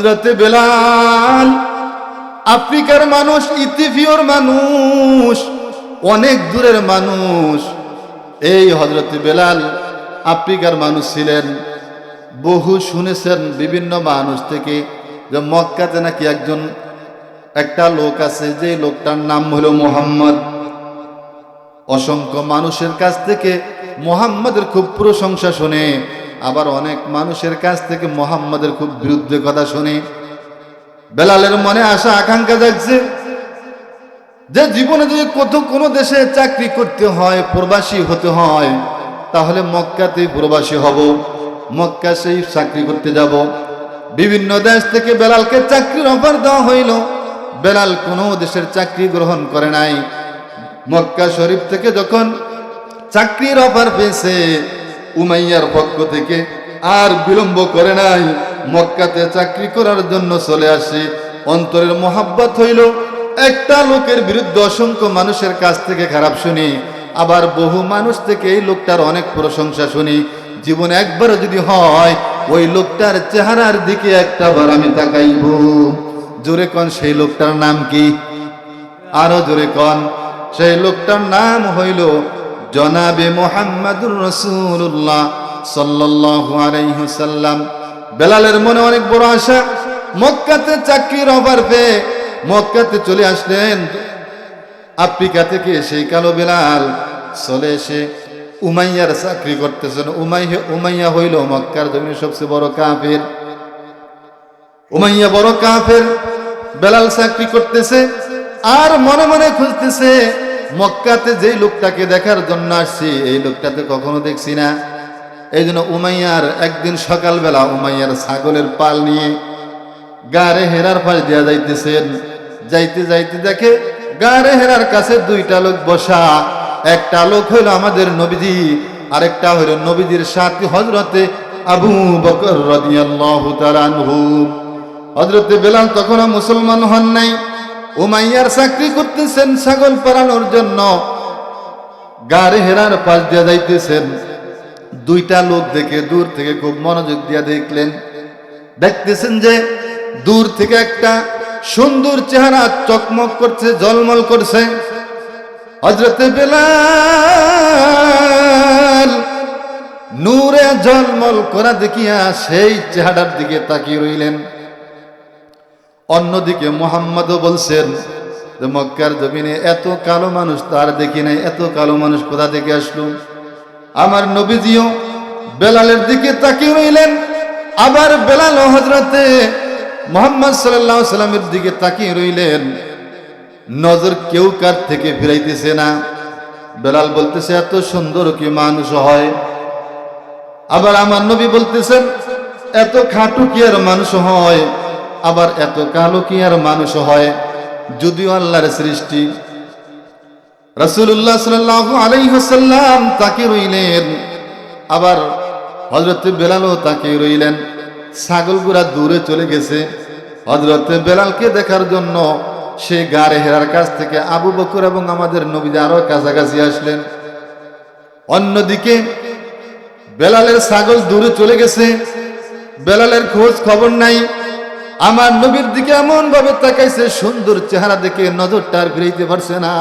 হযরতে বেলাল আফ্রিকার মানুষ, ইথিওপিয়ার মানুষ, অনেক দূরের মানুষ। এই হযরতে বেলাল আফ্রিকার মানুষ ছিলেন। বহু শুনেছেন বিভিন্ন মানুষ থেকে যে মক্কাতে নাকি একটা লোক আছে, যে লোকটার নাম হলো মুহাম্মদ। অসংখ্য মানুষের কাছ থেকে মুহাম্মাদের খুব প্রশংসা শুনে, আবার অনেক মানুষের কাছ থেকে মুহাম্মাদের খুব বিরুদ্ধে কথা শুনে। বেলালের মনে আশা আকাঙ্ক্ষা জাগছে যে জীবনে যদি কোনো দেশে চাকরি করতে হয়, প্রবাসী হতে হয়, তাহলে মক্কাতেই প্রবাসী হব, মক্কা সেই চাকরি করতে যাব। বিভিন্ন দেশ থেকে বেলালকে চাকরির অফার দেওয়া হইল। বেলাল কোনো দেশের চাকরি গ্রহণ করে নাই। মক্কা শরীফ থেকে যখন চাকরির অফার পেয়েছে উমাইয়ার পক্ষ থেকে, আর বিলম্ব করে নাই, মক্কাতে চাকরি করার জন্য চলে আসে। অন্তরের মোহাব্বত হইল। একটা লোকের বিরুদ্ধে অসংখ্য মানুষের কাছ থেকে খারাপ শুনি, আবার বহু মানুষ থেকে এই লোকটার অনেক প্রশংসা শুনি। জীবনে একবারও যদি হয়, ওই লোকটার চেহারার দিকে একটাবার আমি তাকাইব। জোরে কন, সেই লোকটার নাম কি? আরো জোরে কন। সেই লোকটার নাম হইল জনাবে মুহাম্মাদুর রাসূলুল্লাহ সাল্লাল্লাহু আলাইহি ওয়াসাল্লাম। বেলালের মনে অনেক বড় আশা। মক্কাতে চাকরির অফার পেয়ে মক্কাতে চলে আসলেন। আফ্রিকা থেকে সেই কালো বেলাল চলে এসে উমাইয়ার চাকরি করতেছেন। উমাইয়া হইল মক্কার জমিনে সবচেয়ে বড় কাফের। উমাইয়া বড় কাফের। বেলাল চাকরি করতেছে আর মনে মনে খুঁজতেছে, মক্কাতে যেই লোকটাকে দেখার জন্য আসছি, এই লোকটাতে কখনো দেখছি না। এই জন্য উমাইয়ার একদিন সকালবেলা উমাইয়ার ছাগলের পাল নিয়ে গারে হেরার পাশ দিয়া যাইতেছেন। যাইতে যাইতে দেখে গারে হেরার কাছে দুইটা লোক বসা। একটা লোক হইল আমাদের নবীজি, আরেকটা হইল নবীজির সাথী হযরতে আবু বকর রাদিয়াল্লাহু তাআলা আনহু। হযরতে বেলাল তখনও মুসলমান হন নাই। উমাইয়ার চাকরি করতেছেন ছাগল পালানোর জন্য। গারে হেরার পাশ দিয়া যাইতেছেন। দুইটা লোক দেখে দূর থেকে খুব মনোযোগ দিয়া দেখলেন। দেখতেছেন যে দূর থেকে একটা সুন্দর চেহারা চকমক করছে, ঝলমল করছে। হযরতে বেলাল নূরে ঝলমল করা দেখিয়া সেই চেহারার দিকে তাকিয়ে রইলেন। অন্যদিকে মুহাম্মদও বলছেন যে মক্কার জমিনে এত কালো মানুষ তার দেখি নাই, এত কালো মানুষ কোথা থেকে আসলো। আমার নবীজিও বেলালের দিকে তাকিয়ে রইলেন। আবার বেলাল ও হযরতে মুহাম্মদ সাল্লাল্লাহু আলাইহি সাল্লামের দিকে তাকিয়ে রইলেন। নজর কেউ কার থেকে ফিরাইতেছে না। বেলাল বলতেছে, এত সুন্দর কি মানুষ হয়? আবার আমার নবী বলতেছেন, এত খাটু কি আর মানুষ হয়? আবার এত কালো কি আর মানুষ হয়? যদিও আল্লাহর সৃষ্টি। রাসূলুল্লাহ সাল্লাল্লাহু আলাইহি ওয়াসাল্লাম তাকিয়ে রইলেন। আবার হযরতে বেলালও তাকিয়ে রইলেন। ছাগলগুলা দূরে চলে গেছে। হযরতে বেলালকে দেখার জন্য সে গারে হেরার কাছ থেকে আবু বকর এবং আমাদের নবী আরো কাছাকাছি আসলেন। অন্যদিকে বেলালের ছাগল দূরে চলে গেছে, বেলালের খোঁজ খবর নাই। আমার নবীর দিকে এমন ভাবে তাকাইছে, সুন্দর চেহারা দেখে নজরটা আর ফিরাইতে পারছে না।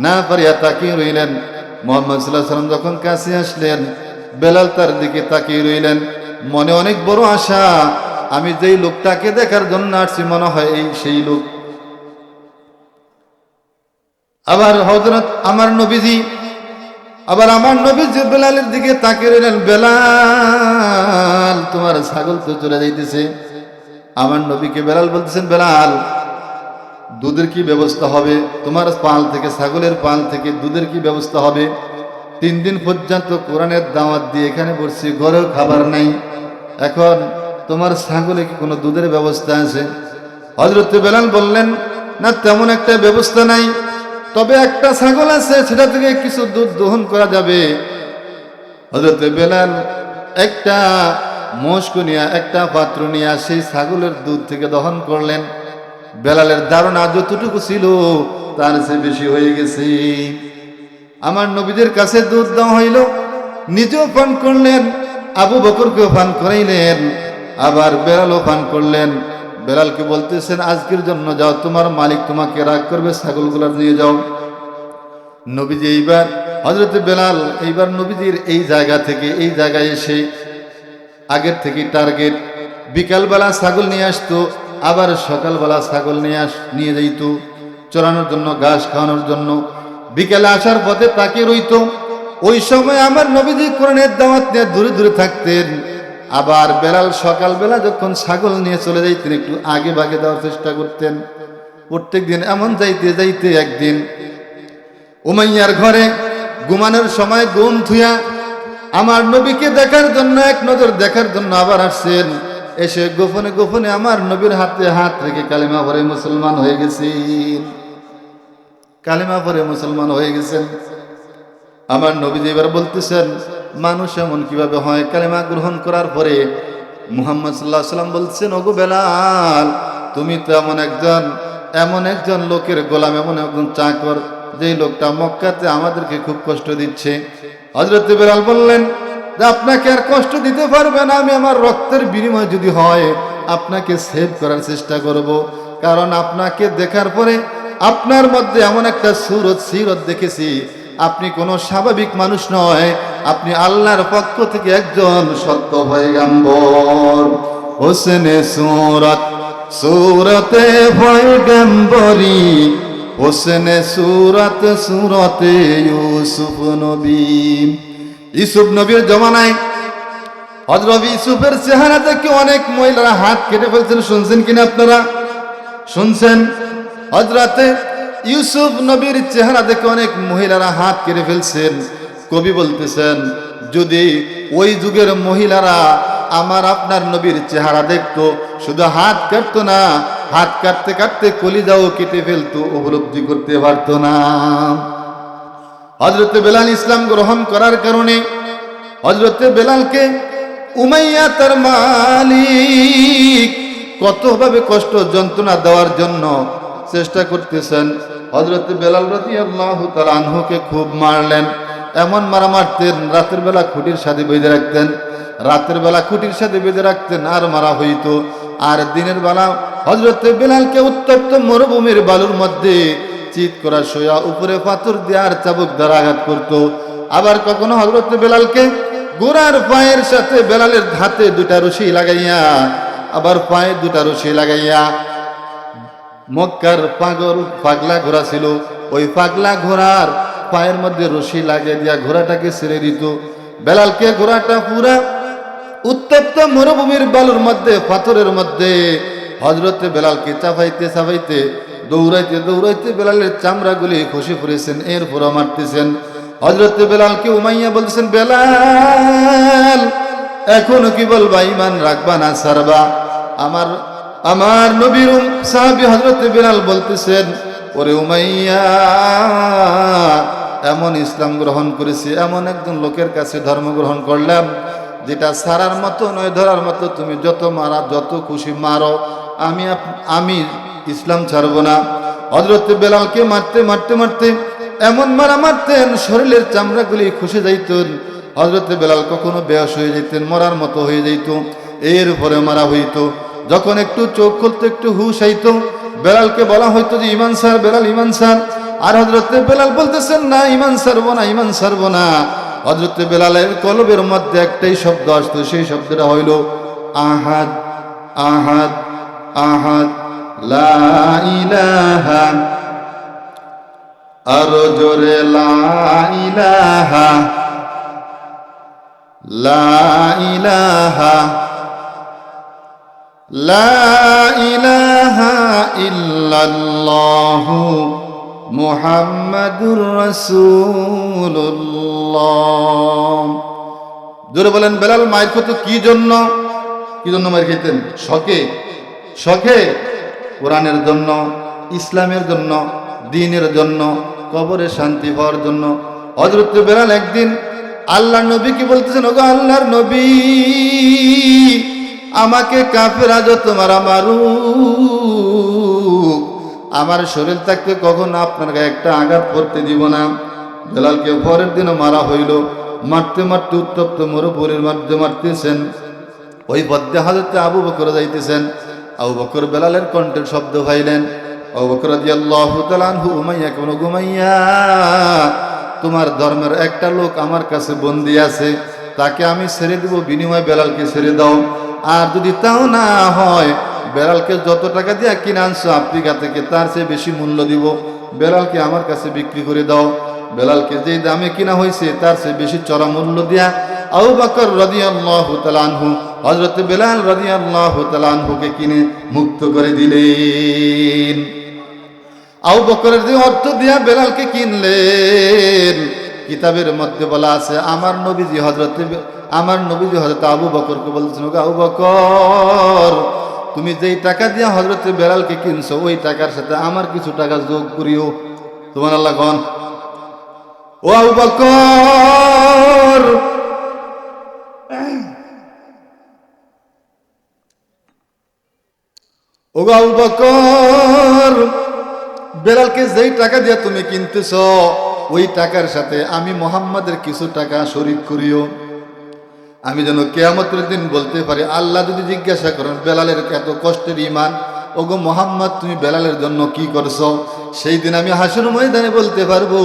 না পারিয়া তাকিয়ে রইলেন। মুহাম্মদ সাল্লাল্লাহু আলাইহি ওয়াসাল্লাম যখন কাছে আসলেন, বেলাল তার দিকে তাকিয়ে রইলেন। মনে অনেক বড় আশা, আমি যেই লোকটাকে দেখার জন্য আসছি মনে হয় এই সেই লোক। আবার হযরত আমার নবীজি বেলালের দিকে তাকিয়ে রইলেন। বেলাল, তোমার ছাগল তো চলে যাইতেছে। আমার নবীকে বেলাল বলতেছেন, বেলাল, দুধের কি ব্যবস্থা হবে? তোমার পাল থেকে, ছাগলের পাল থেকে দুধের কি ব্যবস্থা হবে? 3 দিন পর্যন্ত কোরআনের দাওয়াত দিয়ে এখানে বসছি, ঘরেও খাবার নাই। এখন তোমার ছাগলে কি কোনো দুধের ব্যবস্থা আছে? হযরতে বেলাল বললেন, না, তেমন একটা ব্যবস্থা নাই, তবে একটা ছাগল আছে, সেটা থেকে কিছু দুধ দহন করা যাবে। হযরতে বেলাল একটা মশক নিয়ে, একটা পাত্র নিয়ে সেই ছাগলের দুধ থেকে দহন করলেন। বেলালের ধারণা যতটুকু ছিল তার চেয়ে বেশি হয়ে গেছে। আমার নবীদের কাছে দুধ দেওয়া হইল, নিজেও পান করলেন, আবু বকরকেও পান করাইলেন। আবার বেলালও পান করলেন। বেলালকে বলতেছেন, আজকের জন্য যাও, তোমার মালিক তোমাকে রাগ করবে, ছাগলগুলো নিয়ে যাও। নবীজি এইবার হযরত বেলাল এইবার নবীজির এই জায়গা থেকে এই জায়গায় এসে আগের থেকে টার্গেট, বিকালবেলা ছাগল নিয়ে আসতো, আবার সকালবেলা ছাগল নিয়ে যাইত চড়ানোর জন্য, ঘাস খাওয়ানোর জন্য। বিকেলে আসার পথে তাকে রইতো। ওই সময় আমার নবীজি কোরআনের দাওয়াত নিয়ে দূরে দূরে থাকতেন। আবার বেলাল সকালবেলা যখন ছাগল নিয়ে চলে যাইতেন, একটু আগে ভাগে দেওয়ার চেষ্টা করতেন। প্রত্যেক দিন এমন যাইতে যাইতে একদিন উমাইয়ার ঘরে ঘুমানোর সময় ঘুম থুয়া আমার নবীকে দেখার জন্য, এক নজর দেখার জন্য আবার আসছেন। এসে গোপনে গোপনে আমার নবীর হাতে হাত রেখে কালিমা পড়ে মুসলমান হয়ে গেছেন। কালিমা পড়ে মুসলমান হয়ে গেছেন। আমার নবীজি এবার বলতেছেন, মানুষ এমন কিভাবে হয়? কালিমা গ্রহণ করার পরে মুহাম্মদ সাল্লাল্লাহু আলাইহি ওয়াসাল্লাম বলছেন, ওগো বেলাল, তুমি তো এমন একজন লোকের গোলাম, এমন একজন চাকর, যেই লোকটা মক্কাতে আমাদেরকে খুব কষ্ট দিচ্ছে। হযরত বেলাল বললেন যে, আপনাকে আর কষ্ট দিতে পারবে না, আমি আমার রক্তের বিনিময় যদি হয় আপনাকে সেভ করার চেষ্টা করব। কারণ আপনাকে দেখার পরে আপনার মধ্যে এমন একটা সিরত দেখেছি, আপনি কোনো স্বাভাবিক মানুষ নয়, আপনি আল্লাহর পক্ষ থেকে একজন সত্য পয়গম্বর। হোসেনে সুরতে পয়গম্বরি, হোসেনে সুরতে ইউসুফ নবী। ইউসুফ নবীর জমানায় হযরত ইউসুফের চেহারা দেখে অনেক মহিলারা হাত কেটে ফেলছেন। শুনছেন কিনা আপনারা? শুনছেন? হযরতে ইউসুফ নবীর চেহারা দেখে অনেক মহিলারা হাত কেটে ফেলছেন। কবি বলতেছেন, যদি ওই যুগের মহিলারা আমার আপনার নবীর চেহারা দেখতো, শুধু হাত কাটতো না, হাত কাটতে কাটতে কলিজাও কেটে ফেলতো, উপলব্ধি করতে পারতো না। হযরত বেলাল ইসলাম গ্রহণ করার কারণে হযরত বেলালকে উমাইয়া তার মালিক কতভাবে কষ্ট যন্ত্রণা দেওয়ার জন্য চেষ্টা করতেছেন। হযরত বেলাল রাদিয়াল্লাহু তাআলা আনহুকে খুব মারলেন। এমন মারা মারতেন, রাতের বেলা খুঁটির সাথে বেঁধে রাখতেন, রাতের বেলা খুঁটির সাথে বেঁধে রাখতেন আর মারা হইতো। আর দিনের বেলা হযরত বেলালকে উত্তপ্ত মরুভূমির বালুর মধ্যে চিৎ করা শোয়া উপরে পাথর দিয়ে আর চাবুক দ্বারা আঘাত করত। আবার কখনো হযরত বেলালকে গোড়ার পায়ের সাথে বেলালের হাতে দুটা রশি লাগাইয়া, আবার পায়ে দুটা রশি লাগাইয়া, মক্কার পাগলা ঘোড়া ছিল, ওই পাগলা ঘোড়ার পায়ের মধ্যে রশি লাগিয়ে দিয়া ঘোড়াটাকে ছেড়ে দিত। বেলালকে ঘোড়াটা পুরা উত্তপ্ত মরুভূমির বালুর মধ্যে, পাথরের মধ্যে হযরতে বেলালকে চাপাইতে চাপাইতে, দৌড়াইতে দৌড়াইতে বেলালের চামড়াগুলি খসে পড়েছেন, এরপরও মারতেছেন। হযরতে বেলালকে উমাইয়া বলতেছেন, বেলাল এখনো কি বলবা, ঈমান রাখবা না ছাড়বা? আমার নবীর সাহাবী হযরতে বেলাল বলতেছেন, ওরে উমাইয়া, এমন ইসলাম গ্রহণ করেছি, এমন একজন লোকের কাছে ধর্ম গ্রহণ করলাম যেটা ছাড়ার মতো নয়, ধরার মতো। তুমি যত মারা, যত খুশি মারো, আমি ইসলাম ছাড়বো না। হযরত বেলালকে মারতে মারতে মারতে এমন মারা মারতেন, শরীরের চামড়াগুলি খসে যাইতেন। হযরত বেলাল কখনো বেহুশ হয়ে যেতেন, মরার মতো হয়ে যাইত। এরপরে মারা হইতো। যখন একটু চোখ খুলতো, একটু হুশ আইতো, বেলালকে বলা হইতো যে ঈমান ছাড়, বেলাল ঈমান ছাড়। আর হযরত বেলাল বলতেছেন, না ঈমান ছাড়বো না, ঈমান ছাড়বো না। হযরত বেলালের কলবের মধ্যে একটাই শব্দ আসতো, সেই শব্দটা হইল আহাদ, আহাদ, আহাদ, লা ইলাহা, আরো জোরে লা ইলাহা, লা ইলাহা, লা ইলাহা ইল্লাল্লাহু মুহাম্মাদুর রাসূলুল্লাহ। জোরে বলেন, বেলাল মায়ের কত কি জন্য মায়ের খেতেন? শখে কোরআনের জন্য, ইসলামের জন্য, দ্বীনের জন্য, কবরে শান্তি পাওয়ার জন্য। হযরত বেলাল একদিন আল্লাহর নবীকে বলতেছেন, ওগো আল্লাহর নবী, আমাকে কাফেররা যত মারা মারুক, আমার শরীর থাকতে কখনো আপনার গায়ে একটা আঘাত করতে দিব না। বেলালকে পরের দিনও মারা হইল। মারতে মারতে উত্তপ্ত মরুভূমির মধ্যে মারতেছেন। ওই পথে হযরত আবু বকর যাইতেছেন। আবু বকর বেলালের কণ্ঠের শব্দ পাইলেন। আবু বকর রাদিয়াল্লাহু তাআলা আনহু উমাইয়া কোন ঘুমাইয়া, তোমার ধর্মের একটা লোক আমার কাছে বন্দী আছে, তাকে আমি ছেড়ে দিব, বিনিময়ে বেলালকে ছেড়ে দাও। আর যদি তাও না হয়, বেলালকে যত টাকা দিয়ে কিনে আনছো আফ্রিকা থেকে তার চেয়ে বেশি মূল্য দিব, বেলালকে আমার কাছে বিক্রি করে দাও। বেলালকে যেই দামে কিনা হয়েছে তার চেয়ে বেশি চড়া মূল্য দিয়া আবু বকর রাদিয়াল্লাহু তাআলা আনহু হযরত বেলাল রাদিয়াল্লাহু তাআলা আনহুকে কিনে মুক্ত করে দিলেন। আবু বকরের যে অর্থ দিয়া বেলালকে কিনলেন, কিতাবের মধ্যে বলা আছে আমার নবীজি হযরত আবু বকরকে বলছেন, আবু বকর, তুমি যেই টাকা দিয়া হযরত বেলালকে কিনছো ওই টাকার সাথে আমার কিছু টাকা যোগ করিও। সুবহানাল্লাহ কোন। ও আবু বকর, ও আবু বকর, বেলালকে যেই টাকা দিয়া তুমি কিনতেছ ওই টাকার সাথে আমি মুহাম্মাদের কিছু টাকা শরীক করিও। আমি যেন কিয়ামতের দিন বলতে পারি, আল্লাহ যদি জিজ্ঞাসা করেন বেলালের এত কষ্টের ঈমান, ওগো মুহাম্মদ তুমি বেলালের জন্য কি করছো, সেই দিন আমি হাসর ময়দানে বলতে পারবো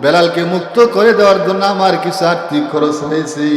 বেলালকে মুক্ত করে দেওয়ার জন্য আমার কিছু আর্থিক খরচ হয়েছে।